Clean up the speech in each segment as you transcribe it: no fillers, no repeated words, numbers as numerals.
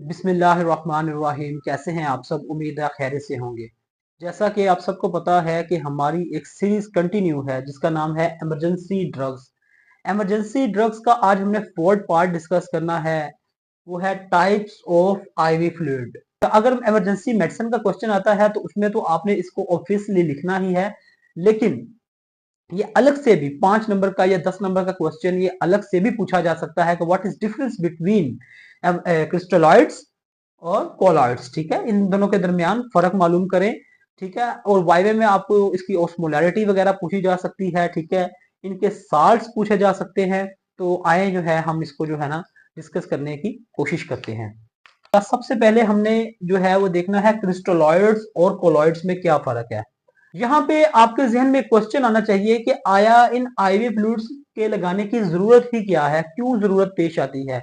बिस्मिल्लाहिर्रहमानिर्रहीम। कैसे हैं आप सब? उम्मीद है खैरियत से होंगे। जैसा कि आप सबको पता है कि हमारी एक सीरीज कंटिन्यू है जिसका नाम है इमरजेंसी ड्रग्स। इमरजेंसी ड्रग्स का आज हमने फोर्थ पार्ट डिस्कस करना है, वो है टाइप्स ऑफ आईवी फ्लूइड। अगर इमरजेंसी मेडिसिन का क्वेश्चन आता है तो उसमें तो आपने इसको ऑब्वियसली लिखना ही है, लेकिन ये अलग से भी 5 नंबर का या 10 नंबर का क्वेश्चन ये अलग से भी पूछा जा सकता है कि what is difference between crystalloids और कोलॉइड्स। ठीक है, इन दोनों के दरमियान फर्क मालूम करें। ठीक है, और वाइवे में आपको इसकी ऑस्मोलैरिटी वगैरह पूछी जा सकती है। ठीक है, इनके साल्ट्स पूछे जा सकते हैं। तो आए जो है हम इसको जो है ना डिस्कस करने की कोशिश करते हैं। सबसे पहले हमने जो है वो देखना है क्रिस्टलॉइड्स और कोलॉइड्स में क्या फर्क है। यहाँ पे आपके जहन में क्वेश्चन आना चाहिए कि आया इन आईवी फ्लूइड्स के लगाने की जरूरत ही क्या है, क्यों जरूरत पेश आती है?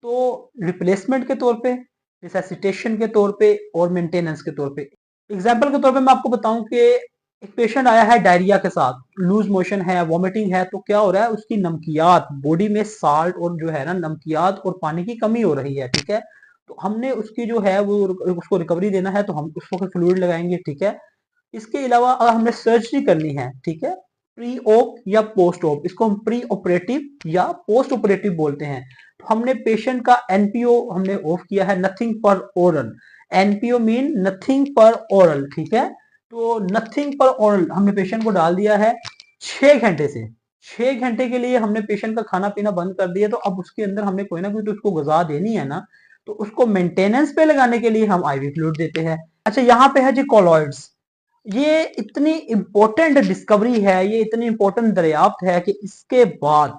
तो रिप्लेसमेंट के तौर पे, रिसैसिटेशन के तौर पे और मेंटेनेंस के तौर पे। एग्जाम्पल के तौर पे मैं आपको बताऊं कि एक पेशेंट आया है डायरिया के साथ, लूज मोशन है, वॉमिटिंग है, तो क्या हो रहा है, उसकी नमकियात बॉडी में साल्ट और जो है ना नमकियात और पानी की कमी हो रही है। ठीक है, तो हमने उसकी जो है वो उसको रिकवरी देना है तो हम उसको फ्लूइड लगाएंगे। ठीक है, इसके अलावा अगर हमने सर्जरी करनी है, ठीक है, प्री ऑप या पोस्ट ऑप, इसको हम प्री ऑपरेटिव या पोस्ट ऑपरेटिव बोलते हैं। तो हमने पेशेंट का एनपीओ हमने ऑफ किया है, नथिंग पर ओरल। एनपीओ मीन नथिंग पर ओरल। ठीक है, तो नथिंग पर ओरल हमने पेशेंट को डाल दिया है 6 घंटे से। 6 घंटे के लिए हमने पेशेंट का खाना पीना बंद कर दिया, तो अब उसके अंदर हमने कोई ना कोई तो उसको गजा देनी है ना, तो उसको मेंटेनेंस पे लगाने के लिए हम आईवी फ्लूइड देते हैं। अच्छा, यहाँ पे है जी कोलॉइड्स। ये इतनी इंपॉर्टेंट डिस्कवरी है, ये इतनी इंपॉर्टेंट दरियाफ्त है कि इसके बाद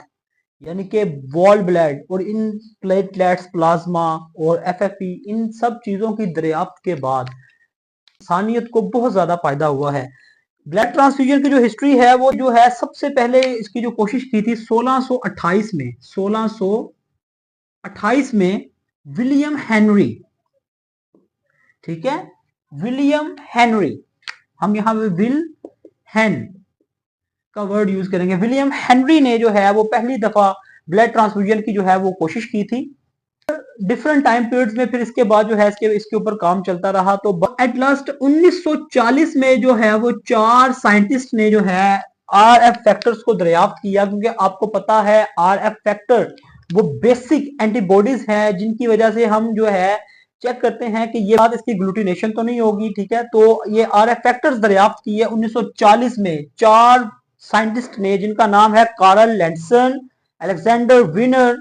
यानी कि वॉल ब्लड और इन प्लेटलेट्स, प्लाज्मा और एफएफपी, इन सब चीजों की दरियाफ्त के बाद इंसानियत को बहुत ज्यादा फायदा हुआ है। ब्लड ट्रांसफ्यूजन की जो हिस्ट्री है वो जो है सबसे पहले इसकी जो कोशिश की थी 1628 में, 1628 में विलियम हेनरी। ठीक है, विलियम हेनरी, हम यहां पे विल हेन का वर्ड यूज करेंगे। विलियम हेनरी ने जो है वो पहली दफा ब्लड ट्रांसफ्यूजन की जो है वो कोशिश की थी। डिफरेंट टाइम पीरियड्स में फिर इसके बाद जो है इसके ऊपर काम चलता रहा। तो एट लास्ट 1940 में जो है वो 4 साइंटिस्ट ने जो है आरएफ फैक्टर्स को दरियाफ्त किया, क्योंकि आपको पता है आरएफ फैक्टर वो बेसिक एंटीबॉडीज हैं जिनकी वजह से हम जो है चेक करते हैं कि ये बात इसकी ग्लूटिनेशन तो नहीं होगी। ठीक है, तो ये आरएफ फैक्टर्स दरियाफ्त की है 1940 में 4 साइंटिस्ट ने, जिनका नाम है Karl Landsteiner, Alexander Wiener,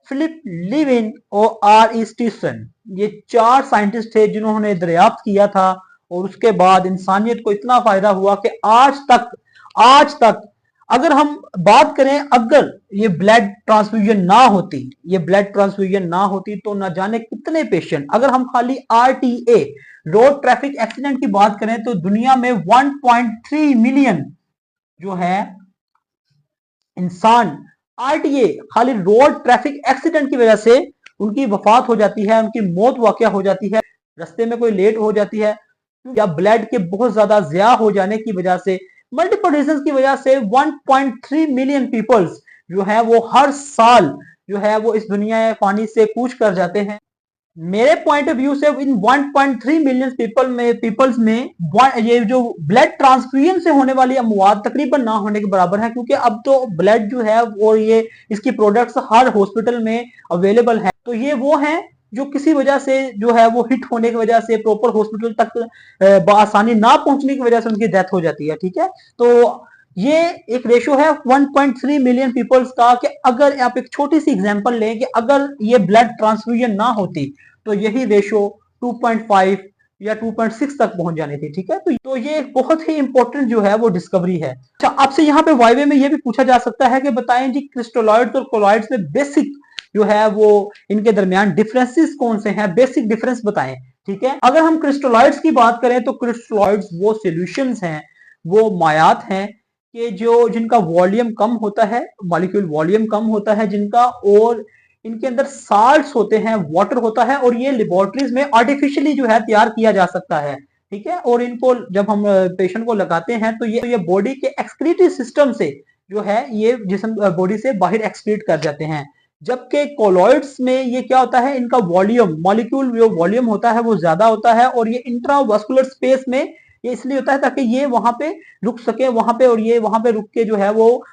Philip Levine और आर ई स्टीसन। ये 4 साइंटिस्ट थे जिन्होंने दरियाफ्त किया था, और उसके बाद इंसानियत को इतना फायदा हुआ कि आज तक अगर हम बात करें, अगर ये ब्लड ट्रांसफ्यूजन ना होती, ये ब्लड ट्रांसफ्यूजन ना होती तो ना जाने कितने पेशेंट, अगर हम खाली आरटीए रोड ट्रैफिक एक्सीडेंट की बात करें तो दुनिया में 1.3 मिलियन जो है इंसान आरटीए खाली रोड ट्रैफिक एक्सीडेंट की वजह से उनकी वफात हो जाती है, उनकी मौत वाकया हो जाती है, रास्ते में कोई लेट हो जाती है, या ब्लड के बहुत ज्यादा ज़िया हो जाने की वजह से, मल्टीपल रीजन की वजह से 1.3 मिलियन पीपल्स जो है वो हर साल जो है वो इस दुनिया फानी से कूच कर जाते हैं। मेरे पॉइंट ऑफ व्यू से इन 1.3 मिलियन पीपल्स में ये जो ब्लड ट्रांसफ्यूजन से होने वाली अमवात तकरीबन ना होने के बराबर है, क्योंकि अब तो ब्लड जो है और ये इसकी प्रोडक्ट्स हर हॉस्पिटल में अवेलेबल है। तो ये वो हैं जो किसी वजह से जो है वो हिट होने की वजह से प्रॉपर हॉस्पिटल तक आसानी ना पहुंचने की वजह से उनकी डेथ हो जाती है। ठीक है, तो ये एक रेशो है 1.3 मिलियन पीपल्स का, कि अगर आप एक छोटी सी एग्जांपल लें कि अगर ये ब्लड ट्रांसफ्यूजन ना होती तो यही रेशो 2.5 या 2.6 तक पहुंच जानी थी। ठीक है, तो ये बहुत ही इंपॉर्टेंट जो है वो डिस्कवरी है। अच्छा, आपसे यहाँ पे वाइवे में ये भी पूछा जा सकता है कि बताएं जी क्रिस्टलॉइड्स और कोलॉइड्स में बेसिक जो है वो इनके दरमियान डिफरेंसेस कौन से हैं, बेसिक डिफरेंस बताएं। ठीक है, अगर हम क्रिस्टलॉइड्स की बात करें तो क्रिस्टलॉइड्स वो सॉल्यूशंस हैं, वो मायात हैं कि जो जिनका वॉल्यूम कम होता है, मॉलिक्यूल वॉल्यूम कम होता है जिनका, और इनके अंदर साल्ट्स होते हैं, वाटर होता है, और ये लेबोरेटरीज में आर्टिफिशियली जो है तैयार किया जा सकता है। ठीक है, और इनको जब हम पेशेंट को लगाते हैं तो ये बॉडी के एक्सक्रीटरी सिस्टम से जो है ये जिस्म बॉडी से बाहर एक्सक्रीट कर जाते हैं। जबकि कोलॉइड्स में ये क्या होता है, इनका वॉल्यूम, मॉलिक्यूल जो वॉल्यूम होता है वो ज्यादा होता है, और ये इंट्रावास्कुलर स्पेस में ये इसलिए होता है ताकि ये वहां पे रुक सके वहां पे, और ये वहां पे रुक के जो है वो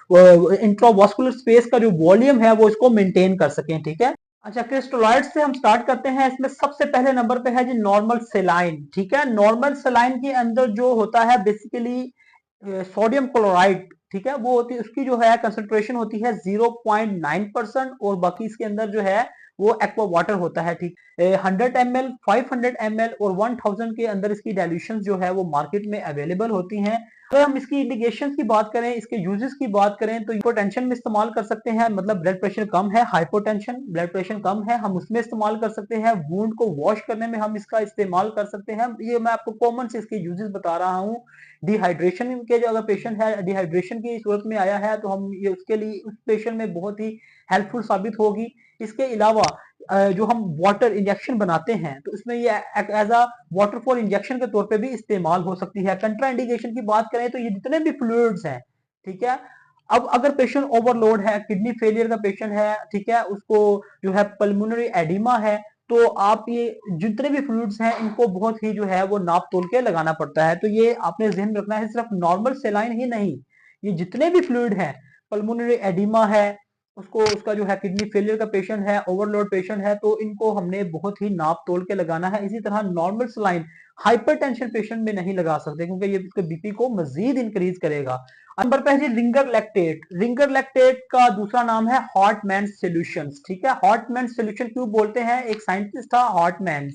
इंट्रावास्कुलर स्पेस का जो वॉल्यूम है वो इसको मेंटेन कर सके, ठीक है। अच्छा, क्रिस्टोलाइट से हम स्टार्ट करते हैं। इसमें सबसे पहले नंबर पे है जी नॉर्मल सेलाइन, ठीक है। नॉर्मल सेलाइन के अंदर जो होता है बेसिकली सोडियम क्लोराइड, ठीक है, वो होती है, उसकी जो है कंसंट्रेशन होती है 0.9%, और बाकी इसके अंदर जो है वो एक्वा वाटर होता है, ठीक। 100 ml, 500 ml और 1000 के अंदर इसकी डाइल्यूशन जो है वो मार्केट में अवेलेबल होती हैं। अगर हम इसकी इंडिकेशन की बात करें, इसके यूजेस की बात करें, तो हाइपोटेंशन में इस्तेमाल कर सकते हैं, मतलब ब्लड प्रेशर कम है, हाइपोटेंशन, ब्लड प्रेशर कम है, हम उसमें इस्तेमाल कर सकते हैं। वुंड को वॉश करने में हम इसका इस्तेमाल कर सकते हैं। ये मैं आपको कॉमन से इसके यूजेस बता रहा हूँ। डिहाइड्रेशन के जो अगर पेशेंट है, डिहाइड्रेशन की सूरत में आया है, तो हम ये उसके लिए उस पेशेंट में बहुत ही हेल्पफुल साबित होगी। इसके अलावा जो हम वाटर इंजेक्शन बनाते हैं, तो इसमें ये एज अ वाटरफॉल इंजेक्शन के तौर पे भी इस्तेमाल हो सकती है। कंट्रा इंडिकेशन की बात करें तो ये जितने भी फ्लूइड्स हैं, ठीक है, अब अगर पेशेंट ओवरलोड है, किडनी फेलियर का पेशेंट है, ठीक है, उसको जो है पल्मोनरी एडिमा है, तो आप ये जितने भी फ्लूइड्स हैं इनको बहुत ही जो है वो नाप तोल के लगाना पड़ता है। तो ये आपने ध्यान रखना है, सिर्फ नॉर्मल सेलाइन ही नहीं, ये जितने भी फ्लूइड हैं, पल्मोनरी एडिमा है, उसको उसका जो है किडनी फेलियर का पेशेंट है, ओवरलोड पेशेंट है, तो इनको हमने बहुत ही नाप तोल के लगाना है। इसी तरह नॉर्मल सलाइन हाइपरटेंशन पेशेंट में नहीं लगा सकते, क्योंकि ये इसके बीपी को मजीद इंक्रीज करेगा। नंबर पे है जी रिंगर लैक्टेट। रिंगर लैक्टेट का दूसरा नाम है हॉटमैन सॉल्यूशंस, ठीक है। हॉटमैन सॉल्यूशन क्यों बोलते हैं, एक साइंटिस्ट था हॉटमैन,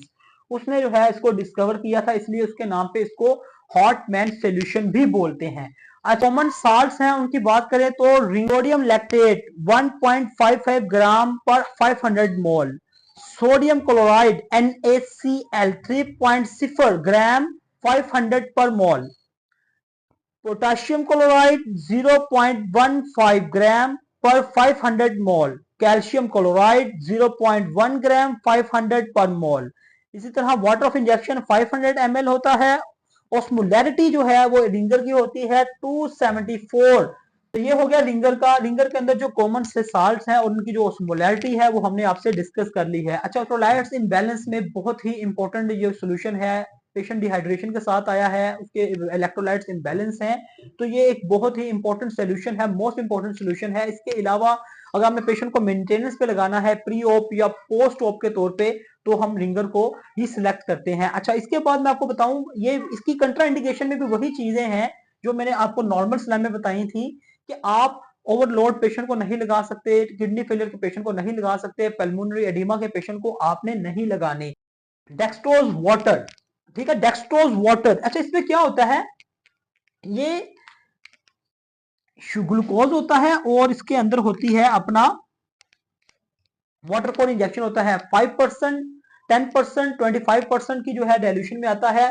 उसने जो है इसको डिस्कवर किया था, इसलिए उसके नाम पे इसको हॉटमैन सॉल्यूशन भी बोलते हैं। कॉमन साल्ट्स हैं उनकी बात करें तो रिंगोडियम लैक्टेट 1.55 ग्राम पर 500 मोल, सोडियम क्लोराइड NaCl 3.0 ग्राम 500 पर मोल, पोटाशियम क्लोराइड 0.15 ग्राम पर 500 मोल, कैल्शियम क्लोराइड 0.1 ग्राम 500 पर मोल। इसी तरह वाटर ऑफ इंजेक्शन 500 ml होता है। ऑस्मोलैरिटी जो है वो रिंगर की होती है 274। तो ये हो गया रिंगर का। रिंगर के अंदर जो कॉमन से साल्ट्स हैं और उनकी जो ऑस्मोलैरिटी है वो हमने आपसे डिस्कस कर ली है। अच्छा, इलेक्ट्रोलाइट्स इम्बैलेंस में बहुत ही इंपॉर्टेंट ये सोल्यूशन है। पेशेंट डिहाइड्रेशन के साथ आया है, उसके इलेक्ट्रोलाइट्स इम्बैलेंस हैं, तो ये एक बहुत ही इंपॉर्टेंट सोल्यूशन है, मोस्ट इंपॉर्टेंट सोल्यूशन है। इसके अलावा अगर हमें पेशेंट को मेंटेनेंस पे लगाना है, प्री ऑप या पोस्ट ऑप के तौर पे, तो हम रिंगर को ही सिलेक्ट करते हैं। अच्छा, इसके बाद मैं आपको बताऊं, ये इसकी कंट्रा इंडिकेशन में भी वही चीजें हैं जो मैंने आपको नॉर्मल स्लैम में बताई थी, कि आप ओवरलोड पेशेंट को नहीं लगा सकते, किडनी फेलियर के पेशेंट को नहीं लगा सकते, पल्मोनरी एडिमा के पेशेंट को आपने नहीं लगाने। डेक्सट्रोज वाटर, ठीक है, डेक्सट्रोज वाटर। अच्छा, इसमें क्या होता है, ये ग्लूकोज होता है और इसके अंदर होती है अपना वाटर फॉर इंजेक्शन होता है 5%, 10%, 25% की जो है डाइल्यूशन में आता है।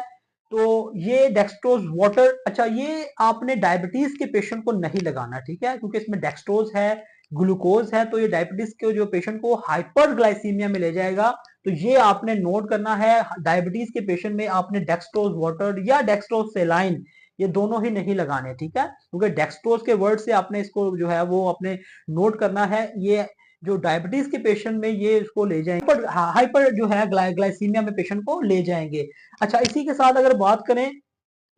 तो ये डेक्सट्रोज वाटर, अच्छा, ये आपने डायबिटीज के पेशेंट को नहीं लगाना, ठीक है, क्योंकि इसमें डेक्सट्रोज है, ग्लूकोज है, तो ये डायबिटीज के जो पेशेंट को हाइपरग्लाइसीमिया में ले जाएगा। तो ये आपने नोट करना है, डायबिटीज के पेशेंट में आपने डेक्सट्रोज वाटर या डेक्सट्रोज सेलाइन ये दोनों ही नहीं लगाने, ठीक है, क्योंकि डेक्सट्रोज के वर्ड से आपने इसको जो है वो अपने नोट करना है। ये जो डायबिटीज के पेशेंट में ये इसको ले जाएंगे, पर हाइपर जो है ग्लाइसीमिया में पेशेंट को ले जाएंगे। अच्छा, इसी के साथ अगर बात करें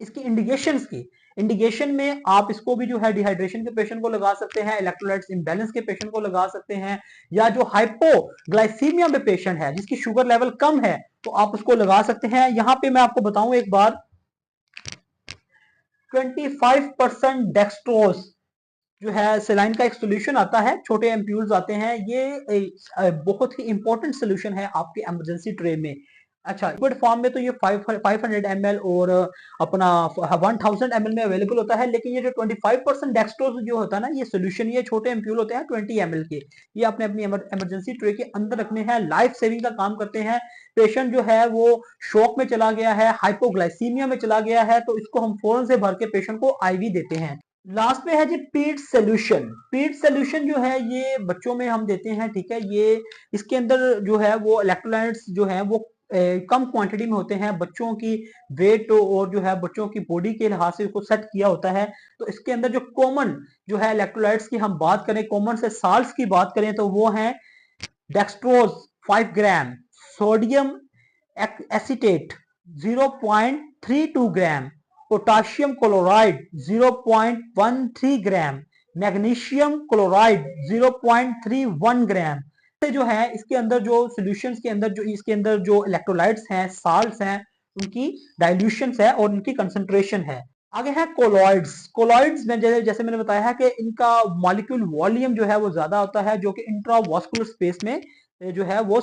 इसकी इंडिकेशंस की, इंडिकेशन में आप इसको भी जो है डिहाइड्रेशन के पेशेंट को लगा सकते हैं, इलेक्ट्रोलाइट्स इम्बैलेंस के पेशेंट को लगा सकते हैं, या जो हाइपोग्लाइसीमिया में पेशेंट है जिसकी शुगर लेवल कम है, तो आप उसको लगा सकते हैं। यहां पे मैं आपको बताऊं एक बार, 25% डेक्सट्रोज जो है सेलाइन का एक सोल्यूशन आता है, छोटे एम्प्यूल्स आते हैं, ये बहुत ही इंपॉर्टेंट सोल्यूशन है आपके इमरजेंसी ट्रे में। अच्छा, लिक्विड फॉर्म में तो ये 500 ml और अपना 1000 ml में अवेलेबल होता है, लेकिन ये जो 25% डेक्सट्रोज जो होता है ना, ये सोल्यूशन, ये छोटे एम्प्यूल होते हैं 20 ml के, ये आपने अपनी इमरजेंसी ट्रे के अंदर रखने हैं, लाइफ सेविंग का काम करते हैं। पेशेंट जो है वो शॉक में चला गया है, हाइपोग्लाइसीमिया में चला गया है, तो इसको हम फौरन से भर के पेशेंट को आईवी देते हैं। लास्ट में है जी पीट सोल्यूशन। पीट सोल्यूशन जो है ये बच्चों में हम देते हैं, ठीक है, ये इसके अंदर जो है वो इलेक्ट्रोलाइट्स जो है वो कम क्वांटिटी में होते हैं, बच्चों की वेट और जो है बच्चों की बॉडी के लिहाज से इसको सेट किया होता है। तो इसके अंदर जो कॉमन जो है इलेक्ट्रोलाइट्स की हम बात करें, कॉमन से साल्ट्स की बात करें, तो वो हैं डेक्सट्रोज 5 ग्राम, सोडियम एसीटेट 0.32 ग्राम, पोटाशियम क्लोराइड 0.13 ग्राम, मैग्नीशियम क्लोराइड 0.31 ग्राम। जो है इसके अंदर जो सॉल्यूशंस के अंदर जो इसके अंदर जो इलेक्ट्रोलाइट्स हैं, साल्ट्स हैं, उनकी डाइल्यूशंस है और उनकी कंसंट्रेशन है। आगे है कोलॉइड्स। कोलॉइड्स में जैसे मैंने बताया है कि इनका मॉलिक्यूल वॉल्यूम जो है वो ज्यादा होता है, जो कि इंट्रावास्कुलर स्पेस में जो है वो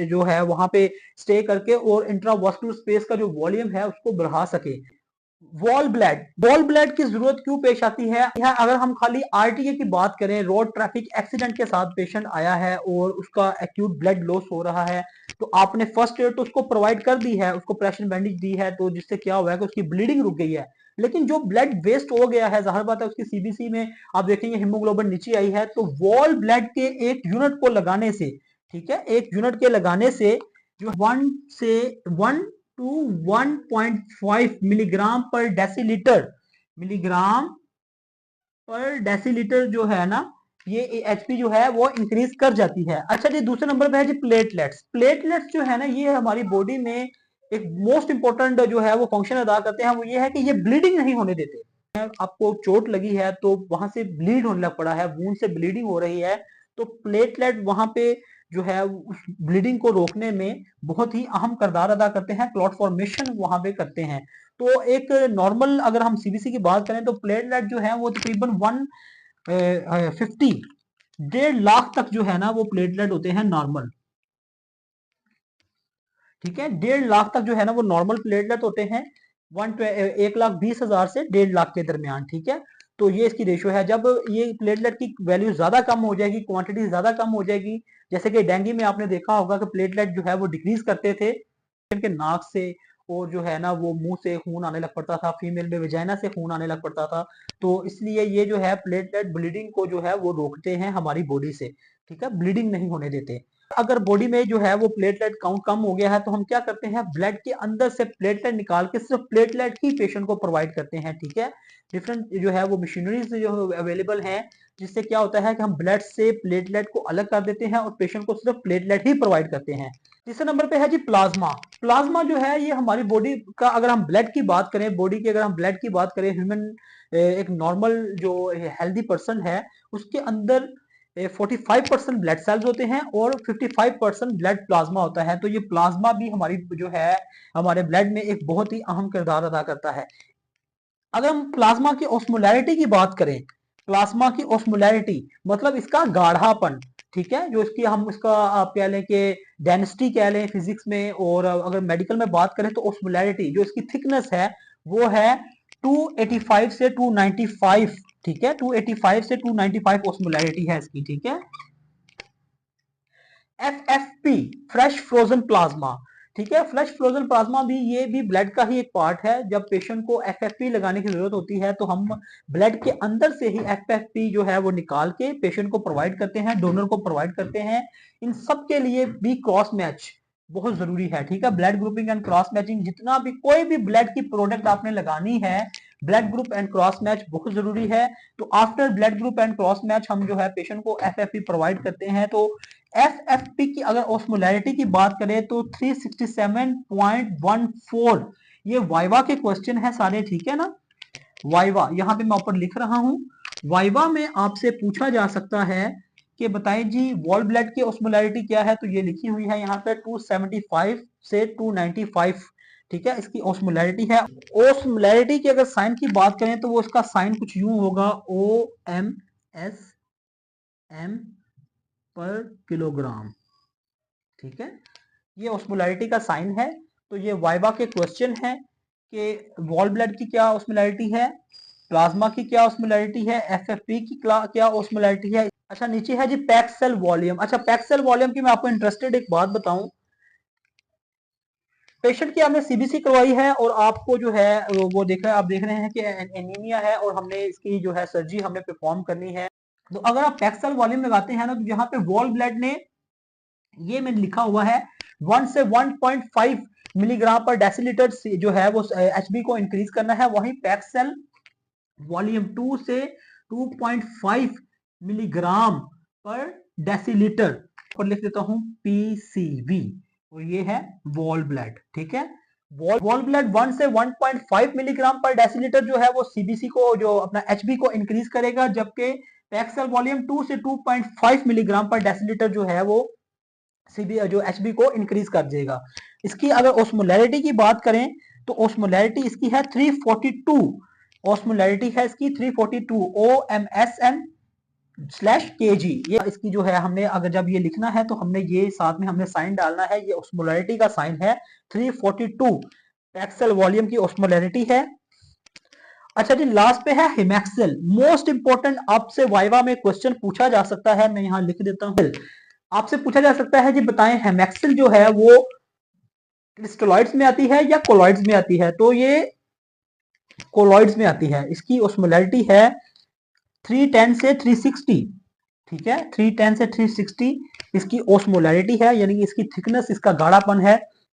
जो है वहां पे स्टे करके और इंट्रावास्कुलर स्पेस का जो वॉल्यूम है उसको बढ़ा सके। वॉल ब्लड की जरूरत क्यों पेश आती है? अगर हम खाली आरटीए की बात करें, रोड ट्रैफिक एक्सीडेंट के साथ पेशेंट आया है और उसका एक्यूट ब्लड लॉस हो रहा है, तो आपने फर्स्ट एड तो उसको प्रोवाइड कर दी है, उसको प्रेशर बैंडेज दी है, तो जिससे क्या हुआ है कि उसकी ब्लीडिंग रुक गई है। लेकिन जो ब्लड वेस्ट हो गया है, जाहिर बात है उसकी सीबीसी में आप देखेंगे हीमोग्लोबिन नीचे आई है, तो वॉल ब्लड के एक यूनिट को लगाने से, ठीक है, एक यूनिट के लगाने से जो 1 टू 1.5 मिलीग्राम पर डेसीलीटर जो है ना, ये एचपी जो है वो इंक्रीज कर जाती है। अच्छा जी, दूसरे नंबर पे है जी प्लेटलेट्स। प्लेटलेट्स जो है ना, ये हमारी बॉडी में एक मोस्ट इंपॉर्टेंट जो है वो फंक्शन अदा करते हैं। वो ये है कि ये ब्लीडिंग नहीं होने देते। आपको चोट लगी है तो वहां से ब्लीड होने लग पड़ा है, वूंड से ब्लीडिंग हो रही है, तो प्लेटलेट वहां पे जो है उस ब्लीडिंग को रोकने में बहुत ही अहम किरदार अदा करते हैं, क्लॉट फॉर्मेशन वहां पे करते हैं। तो एक नॉर्मल अगर हम सीबीसी की बात करें तो प्लेटलेट जो है वो तकरीबन 150 1.5 लाख तक जो है ना वो प्लेटलेट होते हैं नॉर्मल। ठीक है, 1.5 लाख तक जो है ना वो नॉर्मल प्लेटलेट होते हैं, 1,20,000 से 1.5 लाख के दरमियान। ठीक है, तो ये इसकी रेशियो है। जब ये प्लेटलेट की वैल्यू ज्यादा कम हो जाएगी, क्वांटिटी ज्यादा कम हो जाएगी, जैसे कि डेंगू में आपने देखा होगा कि प्लेटलेट जो है वो डिक्रीज करते थे, के नाक से और जो है ना वो मुंह से खून आने लग पड़ता था, फीमेल में वेजाइना से खून आने लग पड़ता था। तो इसलिए ये जो है प्लेटलेट ब्लीडिंग को जो है वो रोकते हैं हमारी बॉडी से। ठीक है, ब्लीडिंग नहीं होने देते। अगर बॉडी में जो है वो प्लेटलेट काउंट कम हो गया है तो हम क्या करते हैं, ब्लड के अंदर से प्लेटलेट निकाल के सिर्फ प्लेटलेट ही पेशेंट को प्रोवाइड करते हैं। ठीक है, डिफरेंट जो है वो मशीनरीज जो अवेलेबल हैं, जिससे क्या होता है कि हम ब्लड से प्लेटलेट को अलग कर देते हैं और पेशेंट को सिर्फ प्लेटलेट ही प्रोवाइड करते हैं। तीसरे नंबर पे है जी प्लाज्मा। प्लाज्मा जो है ये हमारी बॉडी का, अगर हम ब्लड की बात करें, बॉडी की अगर हम ब्लड की बात करें, ह्यूमन एक नॉर्मल जो हेल्दी पर्सन है उसके अंदर 45% ब्लड सेल्स होते हैं और 55% ब्लड प्लाज्मा होता है। तो ये प्लाज्मा भी हमारी जो है हमारे ब्लड में एक बहुत ही अहम किरदार अदा करता है। अगर हम प्लाज्मा की ऑस्मोलैरिटी की बात करें, प्लाज्मा की ऑस्मोलैरिटी मतलब इसका गाढ़ापन, ठीक है, जो इसकी हम इसका आप कह लें कि डेंसिटी कह लें फिजिक्स में, और अगर मेडिकल में बात करें तो ऑस्मोलैरिटी जो इसकी थिकनेस है वो है 285 से 295। ठीक है, 285 से 295 ऑस्मोलैरिटी है इसकी। ठीक है, एफएफपी फ्रेश फ्रोजन प्लाज्मा। ठीक है, फ्रेश फ्रोजन प्लाज्मा भी ये भी ब्लड का ही एक पार्ट है। जब पेशेंट को एफएफपी लगाने की जरूरत होती है तो हम ब्लड के अंदर से ही एफएफपी जो है वो निकाल के पेशेंट को प्रोवाइड करते हैं, डोनर को प्रोवाइड करते हैं। इन सब के लिए भी क्रॉस मैच बहुत जरूरी है। ठीक है, blood grouping and cross matching, जितना भी कोई भी ब्लड की प्रोडक्ट आपने लगानी है, blood group and cross match बहुत जरूरी है। तो after blood group and cross match हम जो है पेशेंट को एफएफपी प्रोवाइड करते हैं। तो एफएफपी की अगर ऑस्मोलैरिटी की बात करें तो 367.14। ये वाइवा के क्वेश्चन है सारे। ठीक है ना, वाइवा यहाँ पे मैं ऊपर लिख रहा हूं। वाइवा में आपसे पूछा जा सकता है कि बताएं जी वॉल ब्लड की ऑस्मोलैरिटी क्या है, तो ये लिखी हुई है यहाँ पे 275 से 295। ठीक है, इसकी ऑस्मोलैरिटी है। ऑस्मोलैरिटी की अगर साइन की बात करें तो वो इसका साइन कुछ यूं होगा, OMSM पर किलोग्राम। ठीक है, ये ऑस्मोलैरिटी का साइन है। तो ये वाइवा के क्वेश्चन है कि वॉल ब्लड की क्या ऑस्मोलैरिटी है, प्लाज्मा की क्या ऑस्मोलैरिटी है, एफएफपी की क्या ऑस्मोलैरिटी है। अच्छा, नीचे है जी पैक सेल वॉल्यूम। अच्छा, पैक सेल वॉल्यूम की मैं आपको इंटरेस्टेड एक बात बताऊं। पेशेंट की आपने सीबीसी करवाई है और आपको जो है वो आप देख रहे हैं कि एनीमिया है और हमने इसकी जो है सर्जरी हमने परफॉर्म करनी है। तो अगर आप पैक सेल वॉल्यूम लगाते हैं ना, तो यहाँ पे वॉल ब्लड ने, ये मैंने लिखा हुआ है 1 से 1.5 मिलीग्राम पर डेसीलीटर जो है वो एचबी को इंक्रीज करना है। वहीं पैक सेल वॉल्यूम 2 से 2.5 मिलीग्राम पर डेसीलीटर। पर लिख देता हूं PCV, और ये है वॉल ब्लड। ठीक है, वॉल ब्लड 1 से 1.5 मिलीग्राम पर डेसीलीटर जो है वो CBC को, जो अपना HB को इंक्रीज करेगा, जबकि पैक्ड सेल वॉल्यूम 2 से 2.5 मिलीग्राम पर डेसीलीटर जो है वो जो HB को इंक्रीज कर देगा। इसकी अगर ऑस्मोलैरिटी की बात करें तो ऑस्मोलैरिटी इसकी है 342, ऑस्मोलैरिटी है इसकी 342 OMSM स्लैश kg। ये इसकी जो है, हमने अगर जब ये लिखना है तो हमने ये साथ में हमने साइन डालना है, ये ऑस्मोलैरिटी का साइन है 342 पैक्ड वॉल्यूम की ऑस्मोलैरिटी है। अच्छा जी, लास्ट पे है हिमैक्सल, मोस्ट इंपोर्टेंट, आपसे वाइवा में क्वेश्चन पूछा जा सकता है, मैं यहां लिख देता हूं, आपसे पूछा जा सकता है जी बताएं हिमैक्सल जो है वो क्रिस्टलॉइड्स में आती है या कोलॉइड्स में आती है, तो ये कोलॉइड्स में आती है। इसकी ऑस्मोलैरिटी है 310 से 360। ठीक है, 310 से 360 इसकी ऑस्मोलैरिटी है, यानी कि इसकी थिकनेस, इसका गाढ़ापन है।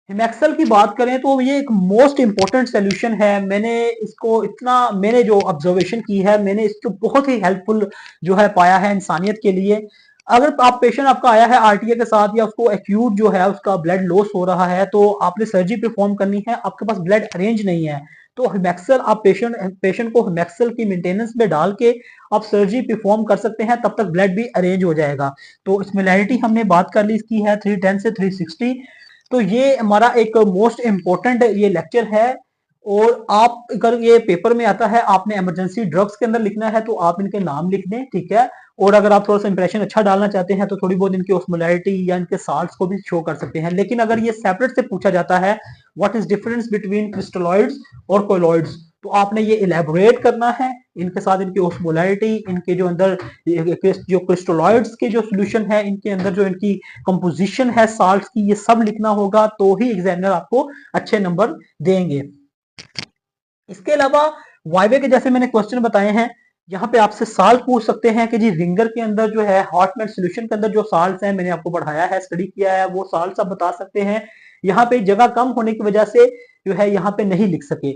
हिमैक्सल की बात करें तो ये एक मोस्ट इंपॉर्टेंट सोल्यूशन है। मैंने जो ऑब्जर्वेशन की है, मैंने इसको बहुत ही हेल्पफुल जो है पाया है इंसानियत के लिए। अगर आप पेशेंट आपका आया है RTA के साथ, या उसको एक्यूट जो है उसका ब्लड लॉस हो रहा है, तो आपने सर्जरी परफॉर्म करनी है, आपके पास ब्लड अरेंज नहीं है, तो हिमैक्सल आप पेशेंट को हिमैक्सल की मेंटेनेंस में डाल के आप सर्जरी परफॉर्म कर सकते हैं, तब तक ब्लड भी अरेंज हो जाएगा। तो स्मोलैरिटी हमने बात कर ली, इसकी है 310 से 360। तो ये हमारा एक मोस्ट इंपॉर्टेंट ये लेक्चर है। और आप अगर ये पेपर में आता है, आपने इमरजेंसी ड्रग्स के अंदर लिखना है, तो आप इनके नाम लिख दें। ठीक है, और अगर आप थोड़ा सा इंप्रेशन अच्छा डालना चाहते हैं तो थोड़ी बहुत इनकी ऑस्मोलैरिटी या इनके साल्ट्स को भी शो कर सकते हैं। लेकिन अगर ये सेपरेट से पूछा जाता है what is difference between crystalloids और कोलॉइड्स, तो आपने ये इलेबोरेट करना है, इनके साथ इनकी ऑस्मोलैरिटी, इनके जो अंदर जो क्रिस्टलॉइड्स के जो सोल्यूशन है, इनके अंदर जो इनकी कंपोजिशन है साल्ट्स की, ये सब लिखना होगा, तो ही एग्जामिनर आपको अच्छे नंबर देंगे। इसके अलावा वाइवे के जैसे मैंने क्वेश्चन बताए हैं, यहाँ पे आपसे साल्ट पूछ सकते हैं कि जी रिंगर के अंदर जो है, हॉटमेल्ट सॉल्यूशन के अंदर जो साल्ट है, मैंने आपको पढ़ाया है, स्टडी किया है, वो साल्ट आप बता सकते हैं। यहाँ पे जगह कम होने की वजह से जो है यहाँ पे नहीं लिख सके।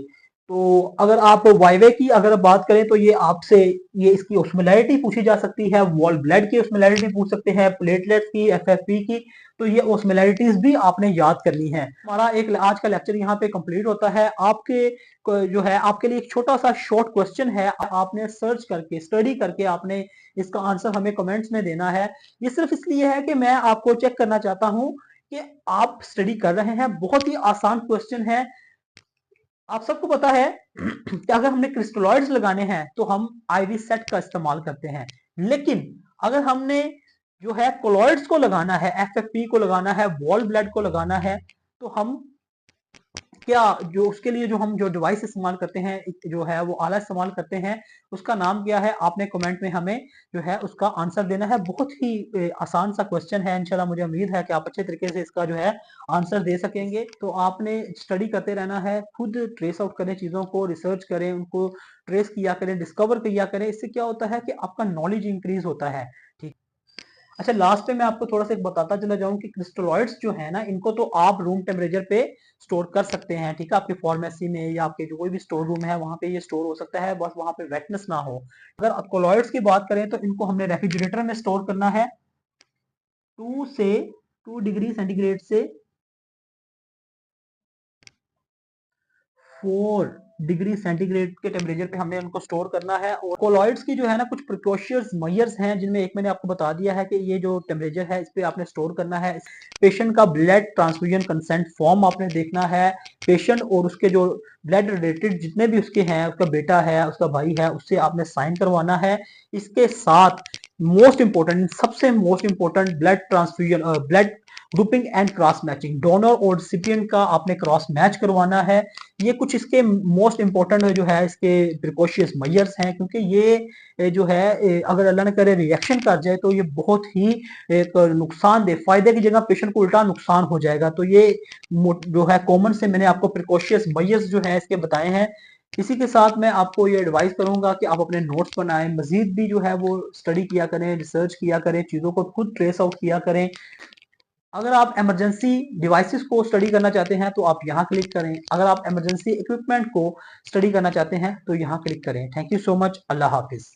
तो अगर आप वाइवे की अगर बात करें तो ये आपसे ये इसकी ऑस्मोलैरिटी पूछी जा सकती है, वॉल ब्लड की ऑस्मोलैरिटी पूछ सकते हैं, प्लेटलेट्स की, FFP की, तो ये ऑस्मोलैरिटीज भी आपने याद करनी है। हमारा एक आज का लेक्चर यहाँ पे कंप्लीट होता है। आपके जो है आपके लिए एक छोटा सा शॉर्ट क्वेश्चन है, आपने सर्च करके स्टडी करके आपने इसका आंसर हमें कमेंट्स में देना है। ये सिर्फ इसलिए है कि मैं आपको चेक करना चाहता हूँ कि आप स्टडी कर रहे हैं। बहुत ही आसान क्वेश्चन है। आप सबको पता है कि अगर हमने क्रिस्टलॉइड्स लगाने हैं तो हम IV सेट का इस्तेमाल करते हैं, लेकिन अगर हमने जो है कोलॉइड्स को लगाना है, FFP को लगाना है, वॉल ब्लड को लगाना है, तो हम क्या जो उसके लिए जो हम जो डिवाइस इस्तेमाल करते हैं, जो है वो आला इस्तेमाल करते हैं, उसका नाम क्या है? आपने कमेंट में हमें जो है उसका आंसर देना है। बहुत ही आसान सा क्वेश्चन है। इंशाल्लाह मुझे उम्मीद है कि आप अच्छे तरीके से इसका जो है आंसर दे सकेंगे। तो आपने स्टडी करते रहना है, खुद ट्रेस आउट करें चीजों को, रिसर्च करें, उनको ट्रेस किया करें, डिस्कवर किया करें। इससे क्या होता है कि आपका नॉलेज इंक्रीज होता है। ठीक। अच्छा, लास्ट पे मैं आपको थोड़ा सा एक बताता चला जाऊं कि क्रिस्टलॉइड्स जो है ना, इनको तो आप रूम टेम्परेचर पे स्टोर कर सकते हैं। ठीक है, आपकी फार्मेसी में या आपके जो कोई भी स्टोर रूम है वहां पे ये स्टोर हो सकता है, बस वहां पे वेटनेस ना हो। अगर आप कोलॉइड्स की बात करें तो इनको हमने रेफ्रिजरेटर में स्टोर करना है 2 डिग्री सेंटीग्रेड से 4 डिग्री सेंटीग्रेड के टेम्परेचर पे हमने उनको स्टोर करना है। और कोलॉइड्स की जो है ना कुछ प्रिकॉशंस मेजर्स हैं, जिनमें एक मैंने आपको बता दिया है कि ये जो टेम्परेचर है इस पे आपने स्टोर करना है। पेशेंट का ब्लड ट्रांसफ्यूजन कंसेंट फॉर्म आपने देखना है। पेशेंट और उसके जो ब्लड रिलेटेड जितने भी उसके हैं, उसका बेटा है, उसका भाई है, उससे आपने साइन करवाना है। इसके साथ मोस्ट इंपोर्टेंट, सबसे most important, blood transfusion, blood grouping and cross matching, donor और रिसिपिएंट का आपने क्रॉस मैच करवाना है। ये कुछ इसके मोस्ट इंपॉर्टेंट जो है इसके प्रिकॉशियस मेजर्स हैं, क्योंकि ये जो है अगर अल्लाह न करे रिएक्शन कर जाए तो ये बहुत ही एक नुकसानदेह, फायदे की जगह पेशेंट को उल्टा नुकसान हो जाएगा। तो ये जो है कॉमन से मैंने आपको प्रिकॉशियस मेजर्स जो है इसके बताए हैं। इसी के साथ मैं आपको ये एडवाइस करूंगा कि आप अपने नोट्स बनाएं, मजीद भी जो है वो स्टडी किया करें, रिसर्च किया करें, चीजों को खुद ट्रेस आउट किया करें। अगर आप इमरजेंसी डिवाइसेस को स्टडी करना चाहते हैं तो आप यहाँ क्लिक करें। अगर आप इमरजेंसी इक्विपमेंट को स्टडी करना चाहते हैं तो यहाँ क्लिक करें। Thank you so much. Allah Hafiz.